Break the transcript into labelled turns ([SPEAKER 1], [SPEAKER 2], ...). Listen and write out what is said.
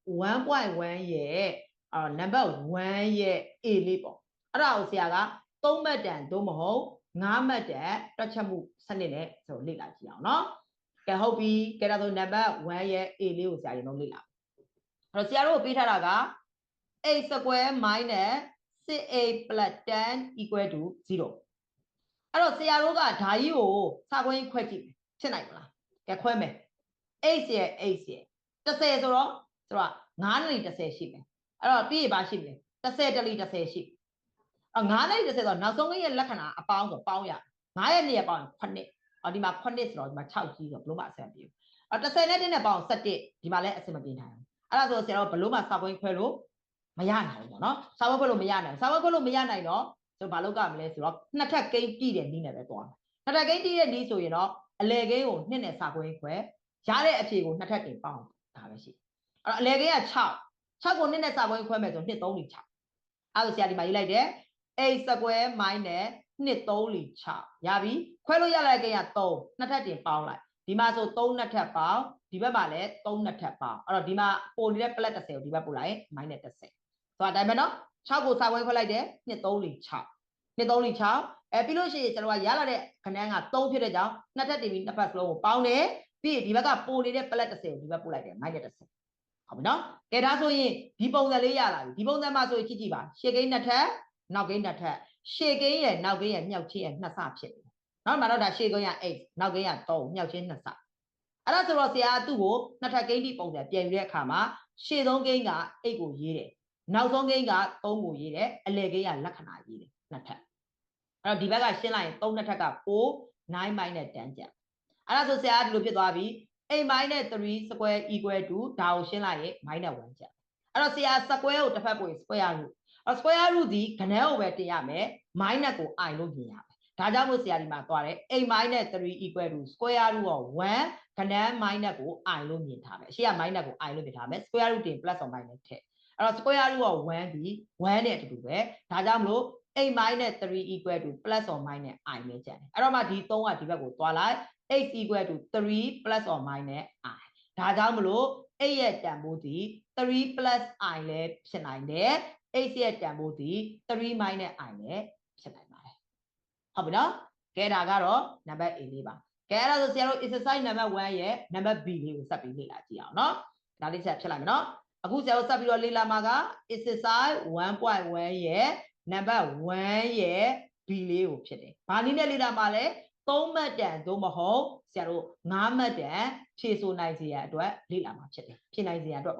[SPEAKER 1] 1.1 ရဲ့number 1ရဲ့ A လေးပေါ့အဲ့ဒါကိုဆရာက3မှတ်တန်သို့မဟုတ်5မှတ်တန်တွက်ချက်မှုစနစ်နဲ့ဆိုလေ့လာကြည့်အောင်နော်ကဲဟုတ်ပြီကဲဒါဆို number 1ရဲ့ A လေးကိုဆရာရင်တော့လေ့လာအဲ့တော့ဆရာတို့ပေးထားတာက a square minus 6a plus 10 equal to 0အဲ့တော့ဆရာတို့ကဓာကြီးကိုစာခွင်းခွဲကြည့်ဖြစ်နိုင်မလားကဲခွဲမယ် 8ရဲ့8ရဲ့10ဆိုတော့9နဲ့10ရှိမယ်အဲ့တော့ပြီးရပါရှိမယ်10တလီ10ရှိ9နဲ့10ဆိုတော့နောက်ဆုံးကိရဲ့လက္ခဏာအပေါင်းဆိုပေါင်းရ9ရဲ့2ရဲ့ပေါင်း9ဒီမှာ9ဆိုတော့ဒီမှာ6ကြီးဆိုဘလို့မှအဆင်မပြေဘူး10နဲ့1နဲ့ပေါင်း17ဒီမှာလည်းအဆင်မပြေနိုင်ဘူးအဲ့ဒါဆိုဆရာတို့ဘလို့မှစာခွင်းခွဲလို့မရနိုင်ဘူးပေါ့နော်စာခွင်းခွဲလို့မရနိုင်စာခွင်းခွဲလို့မရနိုင်တော့ဆိုဘာလုပ်ကြမလဲဆိုတော့နှစ်ထပ်ကိန်းပြည့်တဲ့နည်းနဲ့ပဲသွားမယ်နှစ်ထပ်ကိန်းပြည့်တဲ့နည်းဆိုရင်တော့အလယ်ကိန်းကို2နဲ့စာခွင်းခွဲရတဲ့အဖြေကိုနှစ်ထပ်တင်ပေါင်းဒါပဲရှိအဲ့တော့အလယ်ကိန်းက6ကို2နဲ့စာခွင်းခွဲမယ်ဆို2 3 4 6အဲ့ဒါဆရာဒီမှာရေးလိုက်တယ် a square minus 2 3 4 6ရပြီခွဲလို့ရတဲ့ကိန်းက3နှစ်ထပ်တင်ပေါင်းလိုက်ဒီမှာဆို3နှစ်ထပ်ပေါင်းဒီဘက်မှာလည်း3နှစ်ထပ်ပေါင်းအဲ့တော့ဒီမှာပို့နေတဲ့ plus 10ကိုဒီဘက်ပို့လိုက် minus 10ဆိုတော့ဒါပဲနော်6ကိုစာခွဲခွဲလိုက်တယ်2 3 4 6 2 3 4 6ပြီးလို့ရှိရင်ကျွန်တော်ကရလာတဲ့ခဏန်းက3ဖြစ်တဲ့ကြောင့်နှစ်ထပ်တင်ပြီးနှစ်ဖက်စလုံးကိုပေါင်းတယ်ပြီးရင်ဒီဘက်ကပို့နေတဲ့ plus 10ကိုဒီဘက်ပို့လိုက်တယ် minus 10ဟုတ်ပြီနော်ကဲဒါဆိုရင်ဒီပုံစံလေးရလာပြီဒီပုံစံမှာဆိုရင်ကြည့်ပါရှေ့ကိန်းနှစ်ထပ်နောက်ကိန်းနှစ်ထပ်ရှေ့ကိန်းရဲ့နောက်ကိန်းရဲ့မြောက်ချင်းရဲ့နှစ်ဆဖြစ်တယ်နောက်မှာတော့ဒါရှေ့ကိန်းက8နောက်ကိန်းက3မြောက်ချင်းနှစ်ဆအဲ့ဒါဆိုတော့ဆရာကသူ့ကိုနှစ်ထပ်ကိန်းဒီပုံစံပြန်ယူတဲ့အခါမှာရှေ့ဆုံးကိန်းက8ကိုရေးတယ်နောက်ဆုံးကိန်းက3ကိုရေးတယ်အလယ်ကိန်းကလက္ခဏာရေးတယ်နှစ်ထပ်အဲ့တော့ဒီဘက်ကရှင်းလိုက်ရင်3နှစ်ထပ်က4 9 minus 10ကျန်အဲ့ဒါဆိုဆရာကဒီလိုဖြစ်သွားပြီ8 minus 3 square equal to ဒါကိုရှင်းလိုက်ရင် minus 1ကျန်အဲ့တော့ဆရာ square ကိုတစ်ဖက်ပို့ရင် square root square root ဒီကဏ္ဍကိုပဲတင်ရမယ် minus ကို i လို့ပြင်ရမယ်ဒါကြောင့်မို့ဆရာဒီမှာသွားတယ်8 minus 3 equal to square root of 1ကဏ္ဍ minus ကို i လို့မြင်ထားမယ်အရှိက minus ကို i လို့မြင်ထားမယ် square root တင် plus or minus ထည့်အဲ့တော့ square root of 1ဒီ1နဲ့အတူတူပဲဒါကြောင့်မလို့8 minus 3 equal to plus or minus i ပဲကျန်တယ်အဲ့တော့မှဒီ3ကဒီဘက်ကိုသွားလိုက်8 equal to 3 plus or minus i ဒါကြောင့်မလို့8ရဲ့တန်ဖိုးဒီ3 plus i လည်းဖြစ်နိုင်တယ်8ရဲ့တန်ဖိုးဒီ3 minus i လည်းဖြစ်နိုင်ပါတယ်ဟုတ်ပြီနော်ကဲဒါကတော့ number A လေးပါကဲအဲ့ဒါဆိုဆရာတို့ exercise number 1ရဲ့ number B လေးကိုဆက်ပြီးလေ့လာကြည့်အောင်နော်ဒါလေးဆက်ဖြစ်လိုက်မယ်နော်အခုဆရာတို့ဆက်ပြီးတော့လေ့လာမှာက exercise 1.1ရဲ့ number 1ရဲ့ B လေးကိုဖြစ်တယ်ဘာနည်းနဲ့လေ့လာမှာလဲ3မှတ်တန်သို့မဟုတ်ဆရာတို့5မှတ်တန်ဖြည့်ဆိုနိုင်စေရအတွက်လေ့လာမှာဖြစ်တယ်ဖြည့်နိုင်စေရအတွက်